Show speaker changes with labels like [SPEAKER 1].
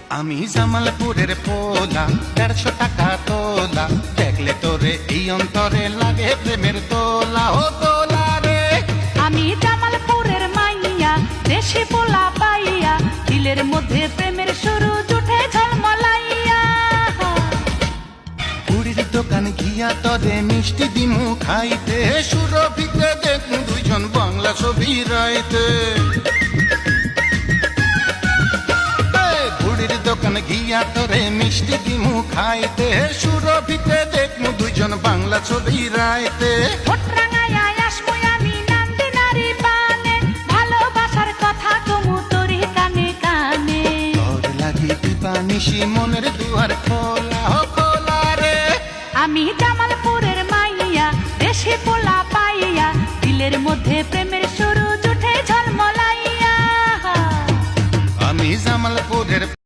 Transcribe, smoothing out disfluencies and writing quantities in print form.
[SPEAKER 1] আমি জামালপুরের পোলা, 150 টাকা তোলা, দেখলে তোরে এই অন্তরে লাগে প্রেমের তোলা। ও তোলা রে,
[SPEAKER 2] আমি জামালপুরের মাইয়া, দেশি পোলা পাইয়া, দিলের মধ্যে প্রেমের শুরু জুটে ঝলমলাইয়া।
[SPEAKER 1] পুরীর দোকান গিয়া তোরে মিষ্টি দিমু খাইতে, সুরভিতে দেখু দুইজন বাংলা ছবি রাইতে। পুরীর দোকান গিয়া তোরে মিষ্টি দিমু খাইতে, সুরভিতে দেখু দুইজন বাংলা ছবি রাইতে।
[SPEAKER 2] ঠোঁট রাঙাইয়া আসমু আমি নান্দিনারি বানে, ভালোবাসার কথা কমু তোরি কানে কানে।
[SPEAKER 1] তোর লাগি দিবানিশি মনের দুয়ার খোলা। ও খোলা রে,
[SPEAKER 2] আমি জামালপুরের মাইয়া, দেশি পোলা পাইয়া, দিলের মধ্যে প্রেমের শুরু জুটে ঝলমলাইয়া।
[SPEAKER 1] আমি জামালপুরের